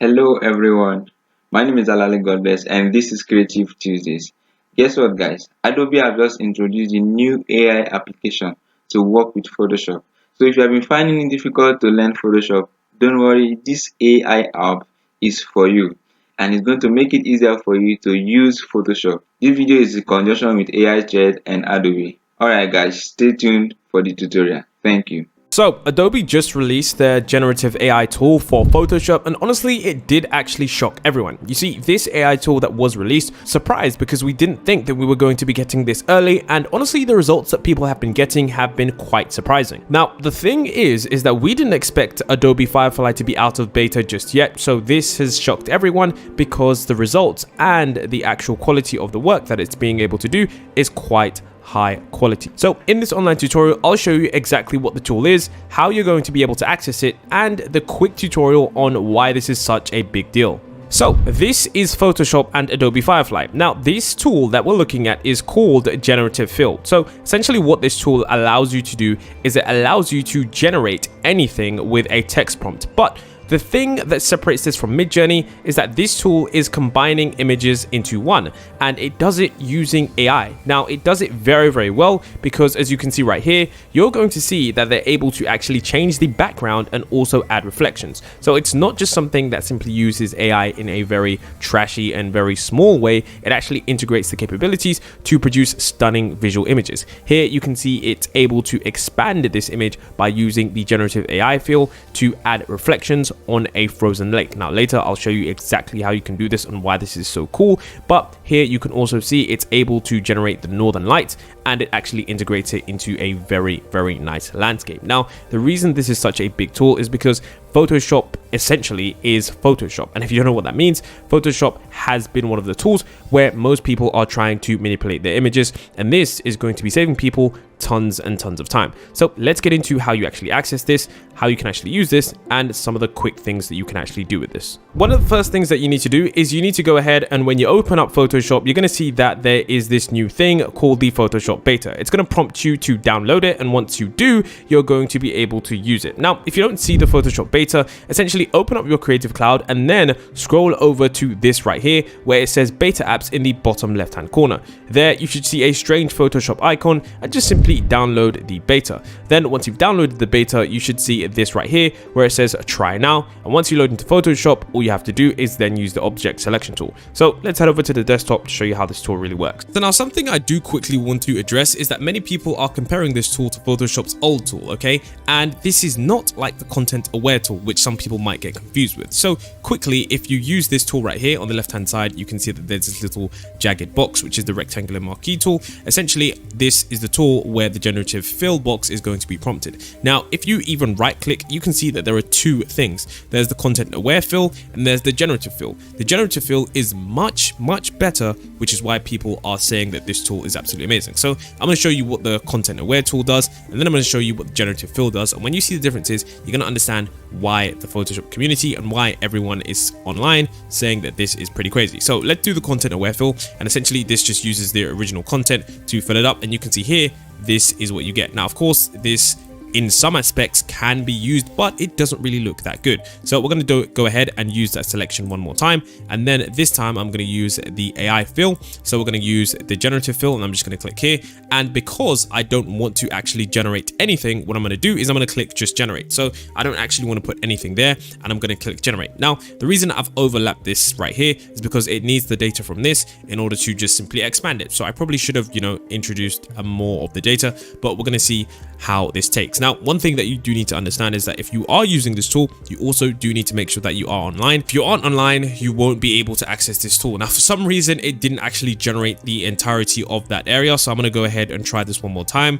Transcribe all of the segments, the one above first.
Hello everyone, my name is Alale Godbless and this is Creative Tuesdays. Guess what guys, Adobe have just introduced a new AI application to work with Photoshop. So if you have been finding it difficult to learn Photoshop, don't worry, this AI app is for you and it's going to make it easier for you to use Photoshop. This video is in conjunction with AI Chat and Adobe. Alright guys, stay tuned for the tutorial. Thank you. So Adobe just released their generative AI tool for Photoshop, and honestly it did actually shock everyone. You see, this AI tool that was released surprised because we didn't think that we were going to be getting this early, and honestly the results that people have been getting have been quite surprising. Now the thing is that we didn't expect Adobe FireFly to be out of beta just yet, so this has shocked everyone because the results and the actual quality of the work that it's being able to do is quite high quality. So in this online tutorial, I'll show you exactly what the tool is, how you're going to be able to access it, and the quick tutorial on why this is such a big deal. So this is Photoshop and Adobe FireFly. Now this tool that we're looking at is called Generative Fill. So essentially what this tool allows you to do is it allows you to generate anything with a text prompt. But the thing that separates this from Midjourney is that this tool is combining images into one, and it does it using AI. Now, it does it very, very well because as you can see right here, you're going to see that they're able to actually change the background and also add reflections. So it's not just something that simply uses AI in a very trashy and very small way. It actually integrates the capabilities to produce stunning visual images. Here you can see it's able to expand this image by using the generative AI fill to add reflections on a frozen lake. Now later I'll show you exactly how you can do this and why this is so cool, but here you can also see it's able to generate the northern lights and it actually integrates it into a very, very nice landscape. Now the reason this is such a big tool is because Photoshop essentially is Photoshop, and if you don't know what that means, Photoshop has been one of the tools where most people are trying to manipulate their images, and this is going to be saving people tons and tons of time. So let's get into how you actually access this, how you can actually use this, and some of the quick things that you can actually do with this. One of the first things that you need to do is you need to go ahead and when you open up Photoshop, you're going to see that there is this new thing called the Photoshop beta. It's going to prompt you to download it, and once you do, you're going to be able to use it. Now, if you don't see the Photoshop beta, essentially open up your Creative Cloud and then scroll over to this right here where it says beta apps in the bottom left hand corner. There you should see a strange Photoshop icon and just simply download the beta. Then once you've downloaded the beta, you should see this right here where it says try now, and once you load into Photoshop, all you have to do is then use the object selection tool. So let's head over to the desktop to show you how this tool really works. So now something I do quickly want to address is that many people are comparing this tool to Photoshop's old tool, okay? And this is not like the content aware tool, which some people might get confused with. So quickly, if you use this tool right here on the left hand side, you can see that there's this little jagged box, which is the rectangular marquee tool. Essentially, this is the tool where the generative fill box is going to be prompted. Now, if you even right click, you can see that there are two things. There's the content aware fill and there's the generative fill. The generative fill is much better, which is why people are saying that this tool is absolutely amazing. So I'm going to show you what the content aware tool does, and then I'm going to show you what the generative fill does. And when you see the differences, you're going to understand why the Photoshop community and why everyone is online saying that this is pretty crazy. So let's do the content aware fill, and essentially this just uses the original content to fill it up, and you can see here this is what you get. Now of course this in some aspects can be used, but it doesn't really look that good. So we're going to go ahead and use that selection one more time, and then this time I'm going to use the AI fill. So we're going to use the generative fill, and I'm just going to click here, and because I don't want to actually generate anything, what I'm going to do is I'm going to click just generate. So I don't actually want to put anything there, and I'm going to click generate. Now the reason I've overlapped this right here is because it needs the data from this in order to just simply expand it. So I probably should have, introduced more of the data, but we're going to see how this takes. Now, one thing that you do need to understand is that if you are using this tool, you also do need to make sure that you are online. If you aren't online, you won't be able to access this tool. Now, for some reason, it didn't actually generate the entirety of that area. So I'm going to go ahead and try this one more time.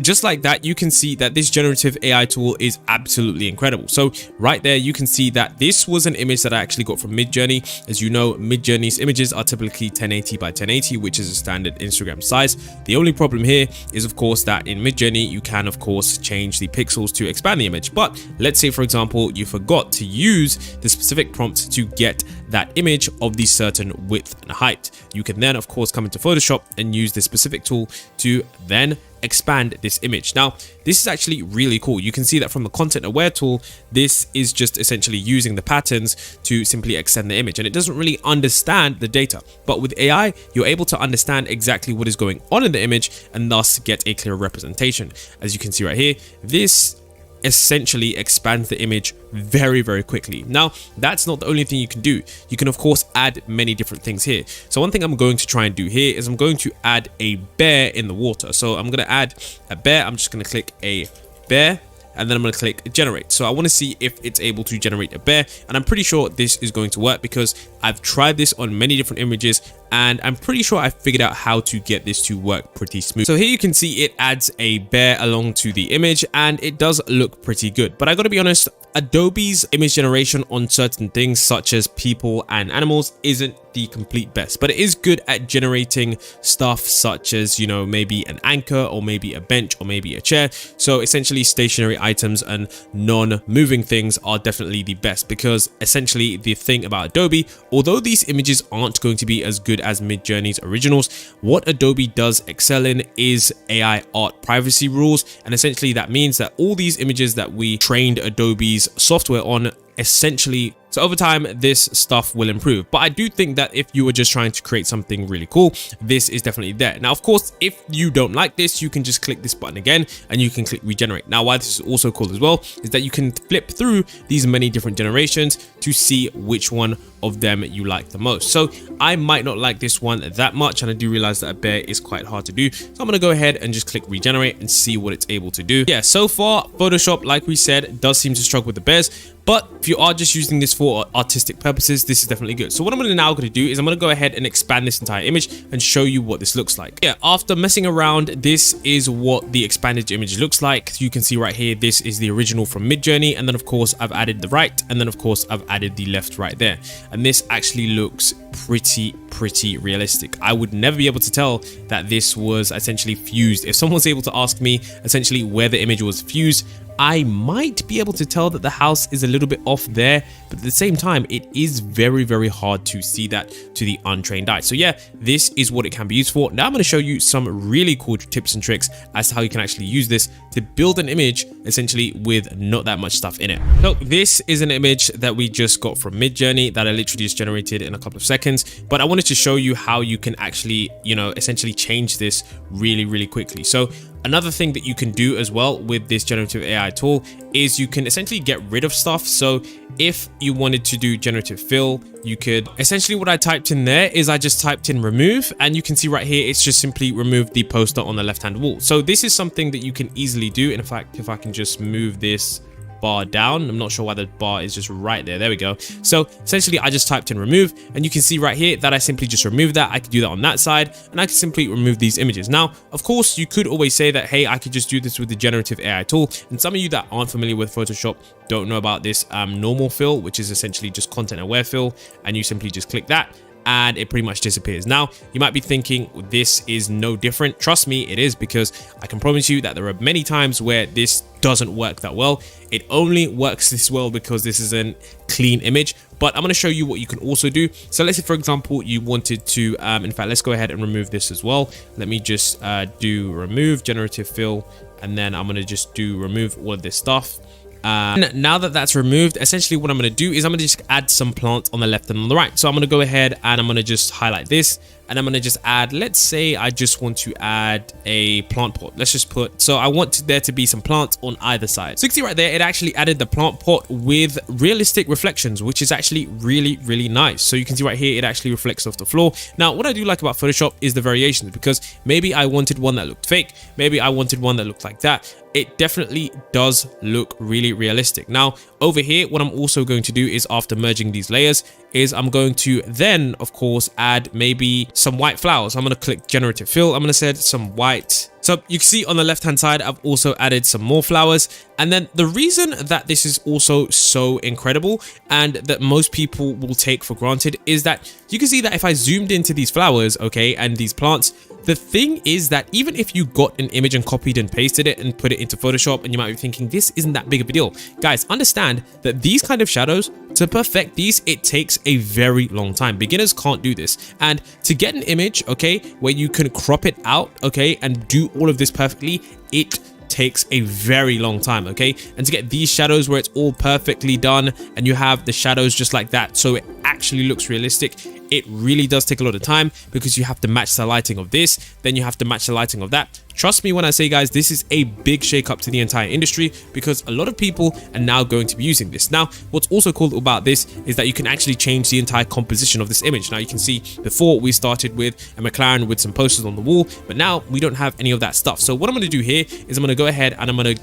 Just like that, you can see that this generative AI tool is absolutely incredible. So right there, you can see that this was an image that I actually got from Midjourney. As you know, Midjourney's images are typically 1080 by 1080, which is a standard Instagram size. The only problem here is, of course, that in Midjourney, you can, of course, change the pixels to expand the image. But let's say, for example, you forgot to use the specific prompt to get that image of the certain width and height. You can then of course come into Photoshop and use this specific tool to then expand this image. Now, this is actually really cool. You can see that from the content aware tool, this is just essentially using the patterns to simply extend the image, and it doesn't really understand the data. But with AI, you're able to understand exactly what is going on in the image and thus get a clear representation. As you can see right here, this essentially expands the image very quickly. Now, that's not the only thing you can do. You can of course add many different things here. So one thing I'm going to try and do here is I'm going to add a bear in the water. So I'm going to add a bear. I'm just going to click a bear, and then I'm going to click generate. So I want to see if it's able to generate a bear, and I'm pretty sure this is going to work because I've tried this on many different images and I'm pretty sure I figured out how to get this to work pretty smooth. So here you can see it adds a bear along to the image and it does look pretty good. But I gotta be honest, Adobe's image generation on certain things such as people and animals isn't the complete best, but it is good at generating stuff such as, you know, maybe an anchor or maybe a bench or maybe a chair. So essentially stationary items and non-moving things are definitely the best, because essentially the thing about Adobe, although these images aren't going to be as good as Midjourney's originals, what Adobe does excel in is AI art privacy rules. And essentially that means that all these images that we trained Adobe's software on, essentially, so over time this stuff will improve. But I do think that if you were just trying to create something really cool, this is definitely there. Now of course, if you don't like this, you can just click this button again and you can click regenerate. Now why this is also cool as well is that you can flip through these many different generations to see which one of them you like the most. So I might not like this one that much, and I do realize that a bear is quite hard to do, so I'm gonna go ahead and just click regenerate and see what it's able to do. Yeah, so far Photoshop, like we said, does seem to struggle with the bears, but if you are just using this for artistic purposes, this is definitely good. So what I'm now going to do is I'm going to go ahead and expand this entire image and show you what this looks like. Yeah, after messing around, this is what the expanded image looks like. You can see right here, this is the original from Midjourney, and then of course I've added the right, and then of course I've added the left right there, and this actually looks pretty realistic. I would never be able to tell that this was essentially fused. If someone was able to ask me essentially where the image was fused, I might be able to tell that the house is a little bit off there, but at the same time, it is very hard to see that to the untrained eye. So yeah, this is what it can be used for. Now I'm going to show you some really cool tips and tricks as to how you can actually use this to build an image essentially with not that much stuff in it. So this is an image that we just got from Midjourney that I literally just generated in a couple of seconds, but I wanted to show you how you can actually, you know, essentially change this really quickly. So another thing that you can do as well with this generative AI tool is you can essentially get rid of stuff. So if you wanted to do generative fill, you could essentially, what I typed in there is I just typed in remove, and you can see right here, it's just simply remove the poster on the left hand wall. So this is something that you can easily do. In fact, if I can just move this bar down, I'm not sure why the bar is just right there. There we go. So essentially I just typed in remove, and you can see right here that I simply just removed that. I could do that on that side, and I could simply remove these images. Now of course you could always say that, hey, I could just do this with the generative AI tool, and some of you that aren't familiar with Photoshop don't know about this normal fill, which is essentially just content aware fill, and you simply just click that and it pretty much disappears. Now you might be thinking this is no different. Trust me, it is, because I can promise you that there are many times where this doesn't work that well. It only works this well because this is a clean image. But I'm going to show you what you can also do. So let's say, for example, you wanted to in fact, let's go ahead and remove this as well. Let me just do remove generative fill, and then I'm going to just do remove all of this stuff. And now that that's removed, essentially what I'm going to do is I'm going to just add some plants on the left and on the right. So I'm going to go ahead and I'm going to just highlight this, and I'm going to just add, let's say I just want to add a plant pot. Let's just put, so I want there to be some plants on either side. So you can see right there, it actually added the plant pot with realistic reflections, which is actually really nice. So you can see right here, it actually reflects off the floor. Now, what I do like about Photoshop is the variations, because maybe I wanted one that looked fake. Maybe I wanted one that looked like that. It definitely does look really realistic. Now, over here, what I'm also going to do is, after merging these layers, is I'm going to then, of course, add maybe some white flowers. I'm going to click generative fill. I'm going to set some white So you can see on the left hand side, I've also added some more flowers. And then the reason that this is also so incredible and that most people will take for granted is that you can see that if I zoomed into these flowers, okay, and these plants, the thing is that even if you got an image and copied and pasted it and put it into Photoshop, and you might be thinking this isn't that big of a deal, guys, understand that these kind of shadows, to perfect these, it takes a very long time. Beginners can't do this. And to get an image, okay, where you can crop it out, okay, and do all of this perfectly, it takes a very long time, okay? And to get these shadows where it's all perfectly done and you have the shadows just like that, so it actually looks realistic, it really does take a lot of time because you have to match the lighting of this, then you have to match the lighting of that. Trust me when I say, guys, this is a big shake up to the entire industry because a lot of people are now going to be using this. Now, what's also cool about this is that you can actually change the entire composition of this image. Now, you can see before we started with a McLaren with some posters on the wall, but now we don't have any of that stuff. So what I'm going to do here is I'm going to go ahead and I'm going to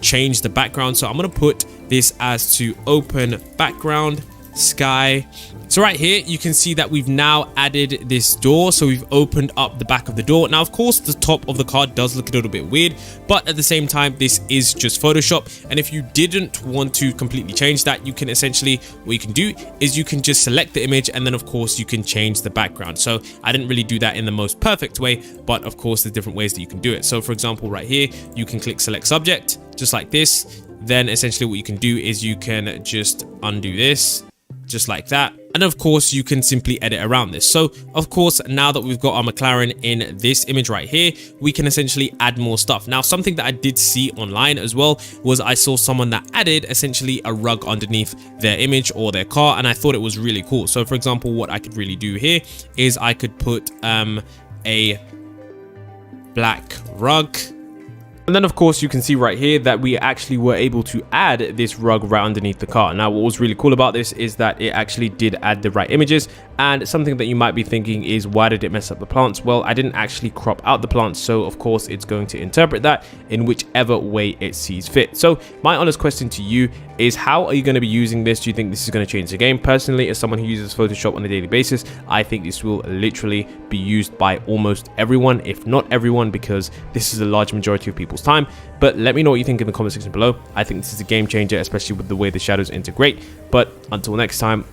change the background. So I'm going to put this as to open background sky. So right here you can see that we've now added this door, so we've opened up the back of the door. Now of course the top of the car does look a little bit weird, but at the same time this is just Photoshop, and if you didn't want to completely change that, you can essentially, what you can do is you can just select the image and then of course you can change the background. So I didn't really do that in the most perfect way, but of course there's different ways that you can do it. So for example right here you can click select subject just like this, then essentially what you can do is you can just undo this just like that, and of course you can simply edit around this. So of course now that we've got our McLaren in this image right here, we can essentially add more stuff. Now something that I did see online as well was I saw someone that added essentially a rug underneath their image or their car, and I thought it was really cool. So for example, what I could really do here is I could put a black rug. And then of course you can see right here that we actually were able to add this rug right underneath the car. Now what was really cool about this is that it actually did add the right images, and something that you might be thinking is, why did it mess up the plants? Well, I didn't actually crop out the plants, so of course it's going to interpret that in whichever way it sees fit. So my honest question to you is, how are you going to be using this? Do you think this is going to change the game? Personally, as someone who uses Photoshop on a daily basis, I think this will literally be used by almost everyone, if not everyone, because this is a large majority of people's time. But let me know what you think in the comment section below. I think this is a game changer, especially with the way the shadows integrate. But until next time,